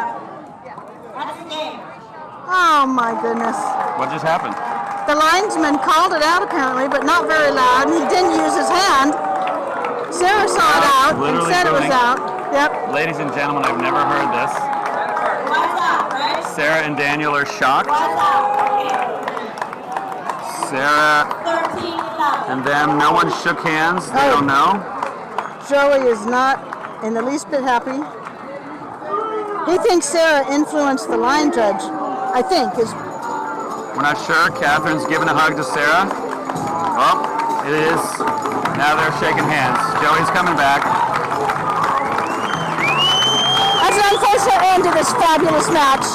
That's the game. Oh my goodness. What just happened? The linesman called it out apparently, but not very loud, and he didn't use his hand. Sarah saw it out and Literally said it was doing- out. Yep. Ladies and gentlemen, I've never heard this. What's out, right? Sarah and Daniel are shocked. What's out? Okay. Sarah 13, 11. and them, no one shook hands. They Oh. don't know. Joey is not in the least bit happy. He thinks Sarah influenced the line judge, I think. We're not sure. Catherine's giving a hug to Sarah. Oh, it is. Now they're shaking hands. Joey's coming back. That's an unfortunate end to this fabulous match.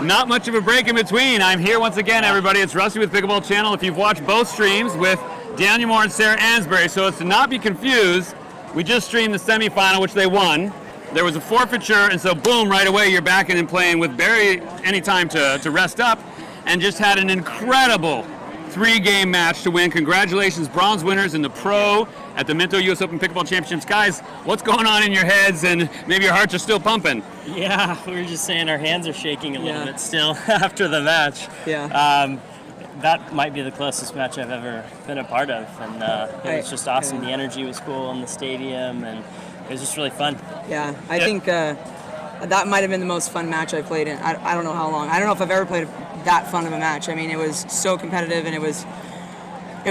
Not much of a break in between. I'm here once again, everybody. It's Rusty with Pickleball Channel. If you've watched both streams with Daniel Moore and Sarah Ansboury, so as to not be confused, we just streamed the semifinal, which they won. There was a forfeiture, and so boom, right away you're back in and playing with barely any time to rest up, and just had an incredible 3-game match to win. Congratulations, bronze winners in the pro at the Minto US Open Pickleball Championships. Guys, what's going on in your heads, and maybe your hearts are still pumping? Yeah, we were just saying our hands are shaking a little bit still after the match. Yeah. That might be the closest match I've ever been a part of, and it was just awesome. The energy was cool in the stadium, and it was just really fun. Yeah, I think that might have been the most fun match I played in. I don't know how long. I don't know if I've ever played that fun of a match. I mean, it was so competitive, and it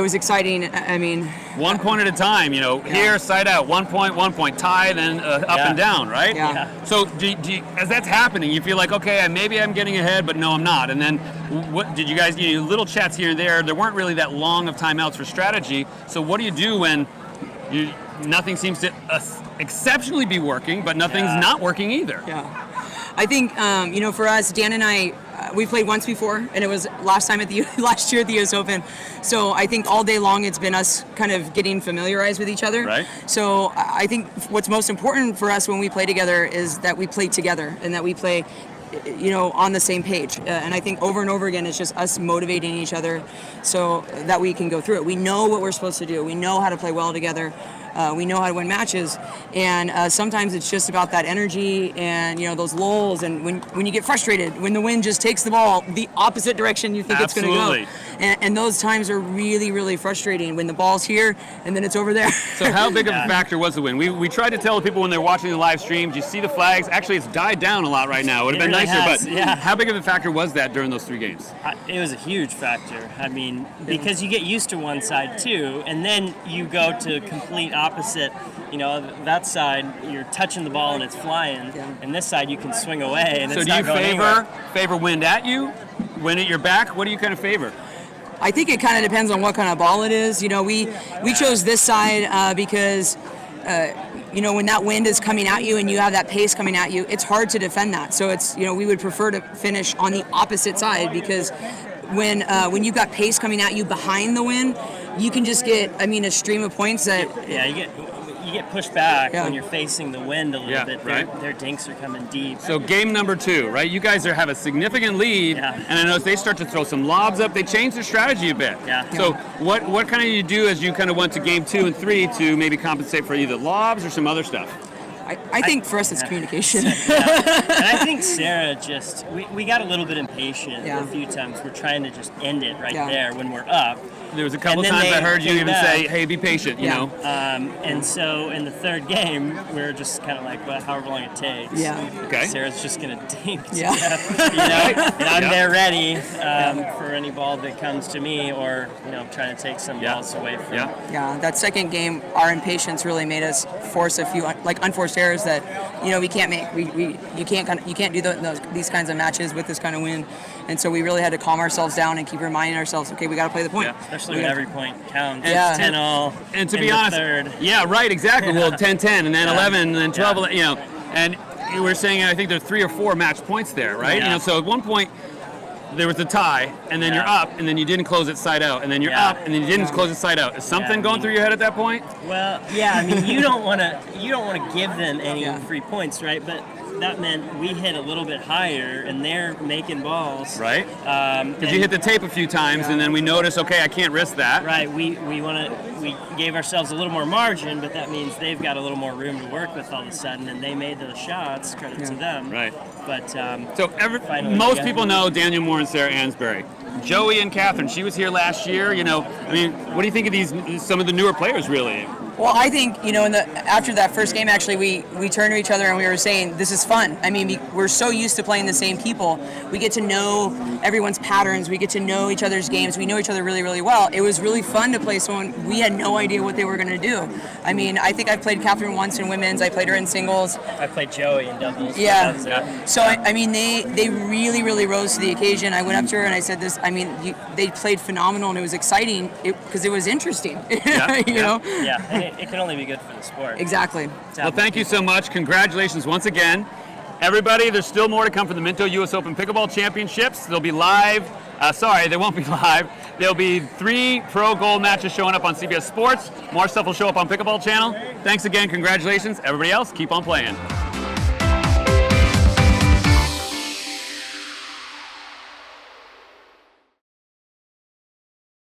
was exciting. I mean, 1 point at a time, you know, here, side out, 1 point, tie, then up and down, right? Yeah. So do you, as that's happening, you feel like, okay, maybe I'm getting ahead, but no, I'm not. And then what did you guys, little chats here and there weren't really that long of timeouts for strategy. So what do you do when nothing seems to exceptionally be working, but nothing's not working either? Yeah. I think, for us, Dan and I, we played once before, and it was last year at the US Open. So I think all day long it's been us kind of getting familiarized with each other. Right. So I think what's most important for us when we play together is that we play together and that we play, on the same page. And I think over and over again, it's just us motivating each other so that we can go through it. We know what we're supposed to do. We know how to play well together. We know how to win matches, and sometimes it's just about that energy and those lulls. And when you get frustrated, when the wind just takes the ball the opposite direction you think it's going to go, and those times are really, really frustrating when the ball's here and then it's over there. So how big of a factor was the wind? We tried to tell people when they're watching the live stream, do you see the flags? Actually, it's died down a lot right now. It would have been really nicer, has, but how big of a factor was that during those 3 games? It was a huge factor. I mean, because you get used to one side too, and then you go to complete opposite. That side you're touching the ball and it's flying, and this side you can swing away and so it's do not you going anywhere. favor wind at you, wind at your back? What do you kind of favor? I think it kind of depends on what kind of ball it is. We chose this side because when that wind is coming at you and you have that pace coming at you, it's hard to defend that. So it's we would prefer to finish on the opposite side, because when you've got pace coming at you behind the wind, you can just get a stream of points that you get pushed back when you're facing the wind a little bit. Right. Their dinks are coming deep. So game number 2, right? You guys have a significant lead, and I noticed they start to throw some lobs up. They change their strategy a bit. Yeah. So what kind of you do as you kind of went to game 2 and 3 to maybe compensate for either lobs or some other stuff? I think for us it's communication. And I think Sarah we got a little bit impatient a few times. We're trying to just end it right there when we're up. There was a couple times I heard you even say, hey, be patient, you know. And so in the 3rd game, we were just kind of like, well, however long it takes. Yeah. Okay. Sarah's just going to dink to Yeah. death, and I'm there ready for any ball that comes to me, or, trying to take some balls away from Yeah, that 2nd game, our impatience really made us force a few unforced errors that we can't make. You can't do these kinds of matches with this kind of wind, and so we really had to calm ourselves down and keep reminding ourselves, okay, we got to play the point. Yeah, especially when every point counts. Yeah. It's 10-all. And to in be the honest, 3rd. yeah, right, exactly. Well, 10-10, and then 11, and then 12, and you were saying I think there are 3 or 4 match points there, right? Yeah. So at one point there was a tie, and then you're up, and then you didn't close it side out, and then you're up, and then you didn't close it side out. Is something going through your head at that point? Well, you don't want to give them any free points, right? But that meant we hit a little bit higher, and they're making balls. Right. Because you hit the tape a few times, and then we noticed, okay, I can't risk that. Right. We gave ourselves a little more margin, but that means they've got a little more room to work with all of a sudden, and they made those shots. Credit to them. Right. But so most people know Daniel Moore and Sarah Ansboury. Joey and Catherine, she was here last year. What do you think of some of the newer players, really? Well, I think, after that first game, actually, we turned to each other and we were saying, this is fun. I mean, we're so used to playing the same people. We get to know everyone's patterns. We get to know each other's games. We know each other really, really well. It was really fun to play someone. We had no idea what they were going to do. I mean, I think I played Catherine once in women's. I played her in singles. I played Joey in doubles. Yeah. So, I mean, they really, really rose to the occasion. I went up to her and I said this. I mean, they played phenomenal, and it was exciting because it was interesting. Yeah, and it can only be good for the sport. Exactly. Well, thank you so much. Congratulations once again. Everybody, there's still more to come from the Minto US Open Pickleball Championships. They'll be live. They won't be live. There'll be 3 pro gold matches showing up on CBS Sports. More stuff will show up on Pickleball Channel. Thanks again. Congratulations. Everybody else, keep on playing.